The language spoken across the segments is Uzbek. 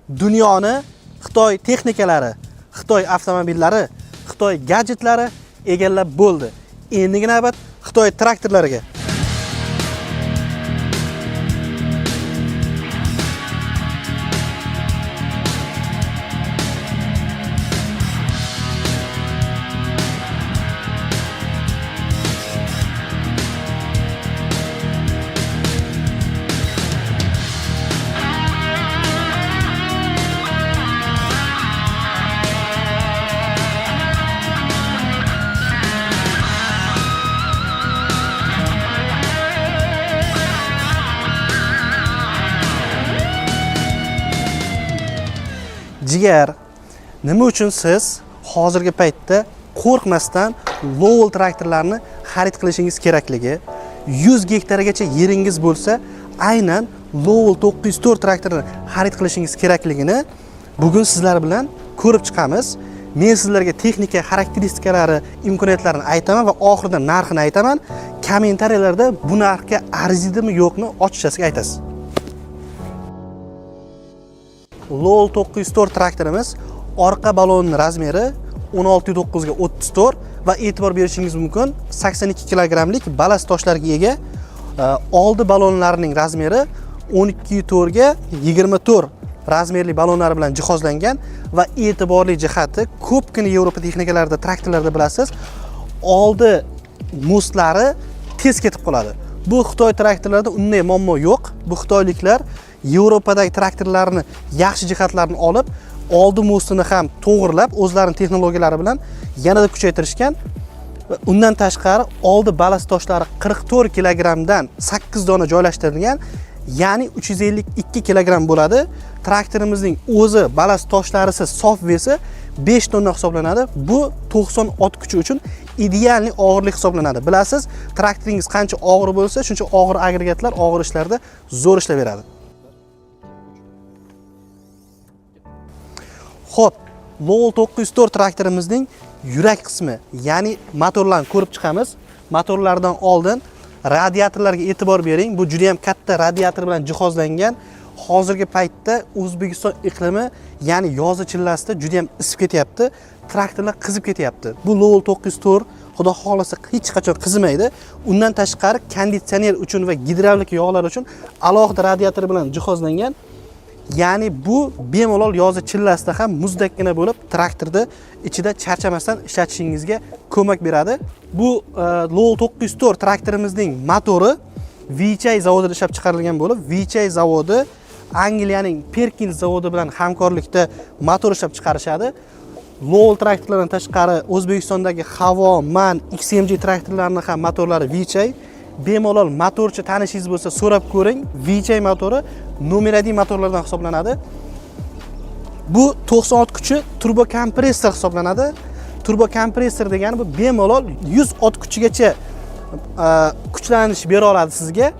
Dunyoni Xitoy texnikalari, Xitoy avtomobillari, Xitoy gadjetlari egallab bo'ldi. Endi navbat Xitoy traktorlariga. Jigar, nima uchun siz hozirgi paytda qo'rqmasdan Lowell traktorlarni xarid qilishingiz kerakligi, 100 gektargacha yeringiz bo'lsa, aynan Lowell 904 traktorini xarid qilishingiz kerakligini bugun sizlar bilan ko'rib chiqamiz. Men sizlarga texnika xarakteristikalari, imkoniyatlarini aytaman va oxirida narxini aytaman. Kommentariyalarda bu narxga arzidimi yo'qmi ochiqchasiga aytasiz. Lowell 904 traktorimiz orqa balonning razmeri 16.9 ga 34 va e'tibor berishingiz mumkin 82 kilogramlik balast toshlarga ega. Oldi balonlarining razmeri 12.4 ga 24 razmerli balonlar bilan jihozlangan va e'tiborli jihati ko'pgina Yevropa texnikalarida, traktorlarda bilasiz, oldi mustlari tez ketib qoladi. Bu Xitoy traktorlarida unday muammo yo'q. Bu xitoyliklar Yevropadagi traktorlarni yaxshi jihatlarini olib, oldi mostini ham to'g'rilab, o'zlarining texnologiyalari bilan yanada kuchaytirishgan. Undan tashqari oldi balast toshlari 44 kilogramdan 8 dona joylashtirilgan, ya'ni 352 kilogram bo'ladi. Traktorimizning o'zi balast toshlarisiz sof vesi 5 tonna hisoblanadi. Bu 90 ot kuchi uchun idealni og'irlik hisoblanadi. Bilasiz, traktoringiz qancha og'ir bo'lsa, shuncha og'ir agregatlar og'ir ishlarda zo'r ishlaveradi. Xo'p, Lowell 904 traktorimizning yurak qismi, ya'ni motorlarni ko'rib chiqamiz. Motorlardan oldin radiatorlarga e'tibor bering. Bu juda ham katta radiator bilan jihozlangan. Hozirgi paytda O'zbekiston iqlimi, ya'ni yoz chillasida juda ham isib ketyapti. Traktorlar qizib ketyapti. Bu Lowell 904 xudo xolasa hech qachon qizimaydi. Undan tashqari konditsioner uchun va gidravlik yog'lar uchun alohida radiator bilan jihozlangan. Ya'ni bu bemalol yoz chillasida ham muzdakkina bo'lib, traktorda ichida charchamasdan ishlatishingizga ko'mak beradi. Bu Lowell 904 traktorimizning motori VChay zavodida ishlab chiqarilgan bo'lib, VChay zavodi Angliyaning Perkins zavodi bilan hamkorlikda motor ishlab chiqarishadi. Lowell traktorlaridan tashqari O'zbekistondagi Havo, Man, XMG traktorlarining ham motorlari VChay. Bemalol motorchi tanishingiz bo'lsa so'rab ko'ring. VChay motori nomer 1 motorlardan hisoblanadi. Bu 90 ot kuchi turbo kompressor hisoblanadi. Turbo kompressor degani bu bemalol 100 ot kuchigacha kuchlanish bera oladi sizga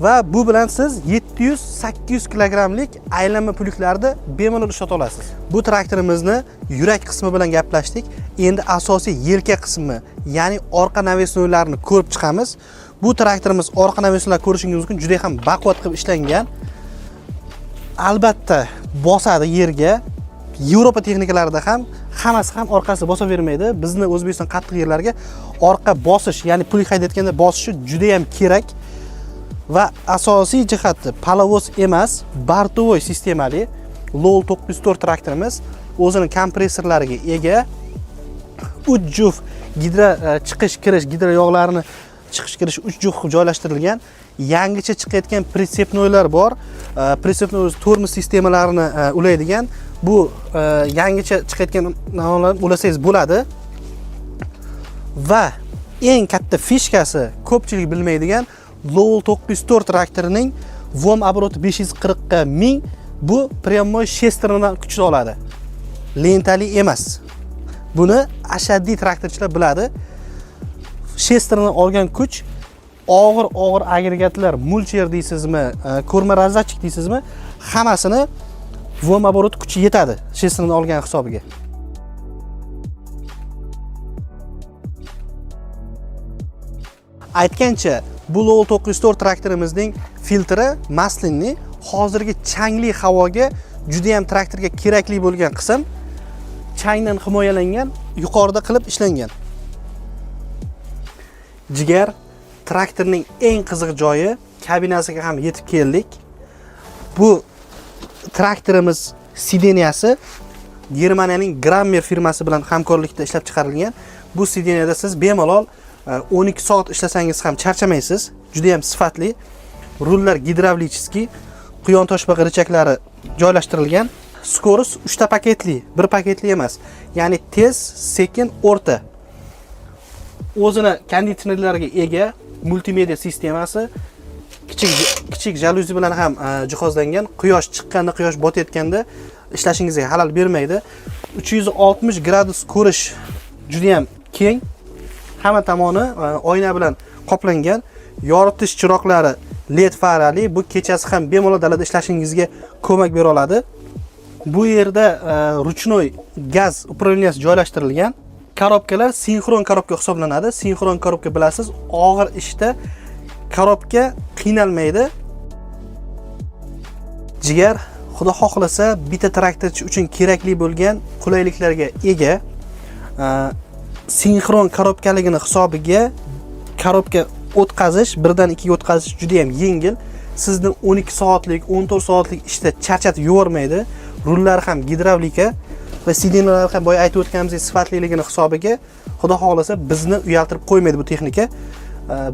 va bu bilan siz 700-800 kilogramlik aylanma puliklarda bemalol ishlata olasiz. Bu traktorimizni yurak qismi bilan gaplashdik. Endi asosiy yelka qismi, ya'ni orqa navesnoylarni ko'rib chiqamiz. Bu traktorimiz orqa navesnoylar ko'rishingiz mumkin, juda ham baquvvat qilib ishlangan. Albatta bosadi yerga. Yevropa texnikalarida ham hammasi ham orqasi bosa vermaydi. Bizni O'zbekiston qattiq yerlarga orqa bosish, ya'ni pulik haydayotganda bosishi juda ham kerak. Va asosiy jihati palovoz emas, bartovoy sistemali Lowell 904 traktorimiz o'zining kompressorlariga ega. 3 juft chiqish-kirish, gidro yog'larini chiqish-kirish 3 juft joylashtirilgan. Yangicha chiqayotgan pritsepnoylar bor. Pritsepnoy tormoz sistemalarini ulaydigan. Bu yangicha chiqayotgan namolarni ulasangiz bo'ladi. Va eng katta fishkasi, ko'pchilik bilmaydigan, Lowell 904 traktorining vom obroti 540 ga 1000. Bu pryamoy shesternadan kuch oladi. Lentali emas. Buni ashaddiy traktorchilar biladi. Shesternadan olgan kuch og'ir agregatlar, mulcher deysizmi, ko'rma razachik deysizmi, hammasini vom obroti kuchi yetadi shesternadan olgan hisobiga. Aytgancha, bu Lowell 904 traktorimizning filtri maslinli, hozirgi changli havoga juda ham traktorga kerakli bo'lgan qism changdan himoyalangan, yuqorida qilib ishlangan. Jigar, traktorning eng qiziq joyi kabinasiga ham yetib keldik. Bu traktorimiz sideniyasi Germaniyaning Grammer firmasi bilan hamkorlikda ishlab chiqarilgan. Bu sideniyada siz bemalol 12 soat ishlasangiz ham charchamaysiz. Juda ham sifatli. Rullar gidravlichskiy, quyon toshbaqa richaklari joylashtirilgan. Skorost 3 ta paketli, bir paketli emas. Ya'ni tez, sekin, o'rta. O'zini konditsionerlarga ega multimedia sistemasi, kichik jaluzi bilan ham jihozlangan. Quyosh chiqqanda, quyosh botayotganda ishlashingizga xalal bermaydi. 360 gradus ko'rish juda ham keng. Hamma tomoni oyna bilan qoplangan. Yoritish chiroqlari LED farali. Bu kechasi ham bemalol dalada ishlashingizga ko'mak bera oladi. Bu yerda ruchnoy gaz upravleniyasi joylashtirilgan. Korobkalar sinxron korobka hisoblanadi. Sinxron korobka bilasiz, og'ir ishda korobka qiynalmaydi. Jigar, xudo xohlasa, bitta traktorchi uchun kerakli bo'lgan qulayliklarga ega. Sinxron korobkaligini hisobiga korobka o'tqazish, birdan ikkiga o'tqazish juda ham yengil. Sizni 12 soatlik, 14 soatlik ishda charchatib yubormaydi. Rullar ham gidravlika va sidenalar ham boya aytib o'tganimizdek sifatliligini hisobiga xudo xohlasa bizni uyaltirib qo'ymaydi bu texnika.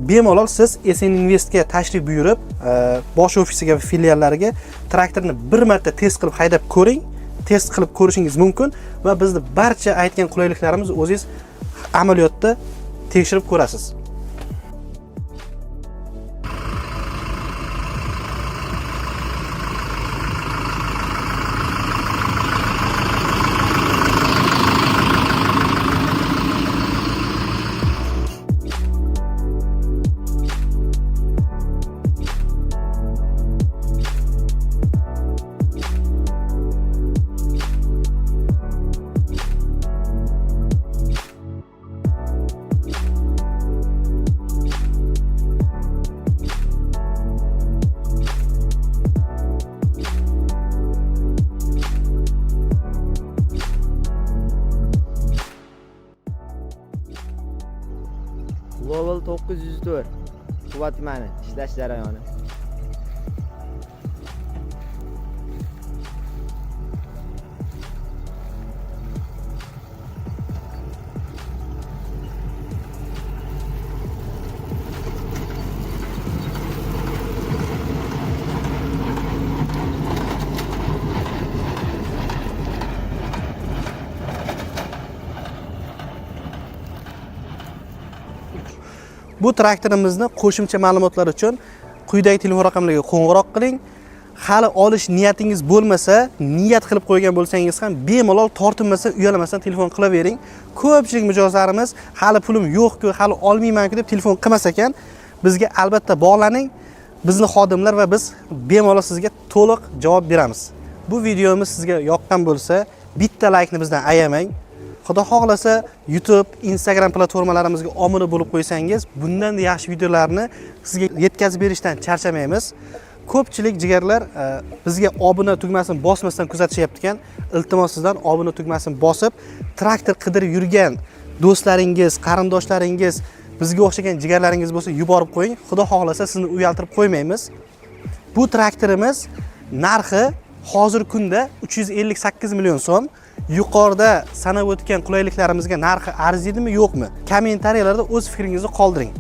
Bemalol siz SN Investga tashrif buyurib, bosh ofisiga va filiallariga traktorni bir marta test qilib haydab ko'ring. Test qilib ko'rishingiz mumkin va bizni barcha aytgan qulayliklarimizni o'zingiz amaliyotda tekshirib ko'rasiz. Level 904 quvvat mani ishlash jarayoni. Bu traktorimizni qo'shimcha ma'lumotlar uchun quyidagi telefon raqamlarga qo'ng'iroq qiling. Hali olish niyatingiz bo'lmasa, niyat qilib qo'ygan bo'lsangiz ham bemalol tortinmasdan, uyalamasdan telefon qilavering. Ko'pchilik mijozlarimiz hali pulim yo'q-ku, hali olmayman-ku deb telefon qilmas ekan. Bizga albatta bog'laning. Bizni xodimlar va biz bemalol sizga to'liq javob beramiz. Bu videomiz sizga yoqqan bo'lsa, bitta laykni bizdan ayamang. Xudo xohlasa YouTube, Instagram platformalarimizga obuna bo'lib qo'ysangiz, bundan da yaxshi videolarni sizga yetkazib berishdan charchamaymiz. Ko'pchilik jigarlar bizga obuna tugmasini bosmasdan kuzatishyapti ekan. Iltimos sizdan obuna tugmasini bosib, traktor qidirib yurgan do'stlaringiz, qarindoshlaringiz, bizga o'xshagan jigarlaringiz bo'lsa, yuborib qo'ying. Xudo xohlasa sizni uyaltirib qo'ymaymiz. Bu traktorimiz narxi hozir kunda 358 million so'm. Yuqorida sanab o'tgan qulayliklarimizga narxi arziydimi, yo'qmi? Kommentariyalarda o'z fikringizni qoldiring.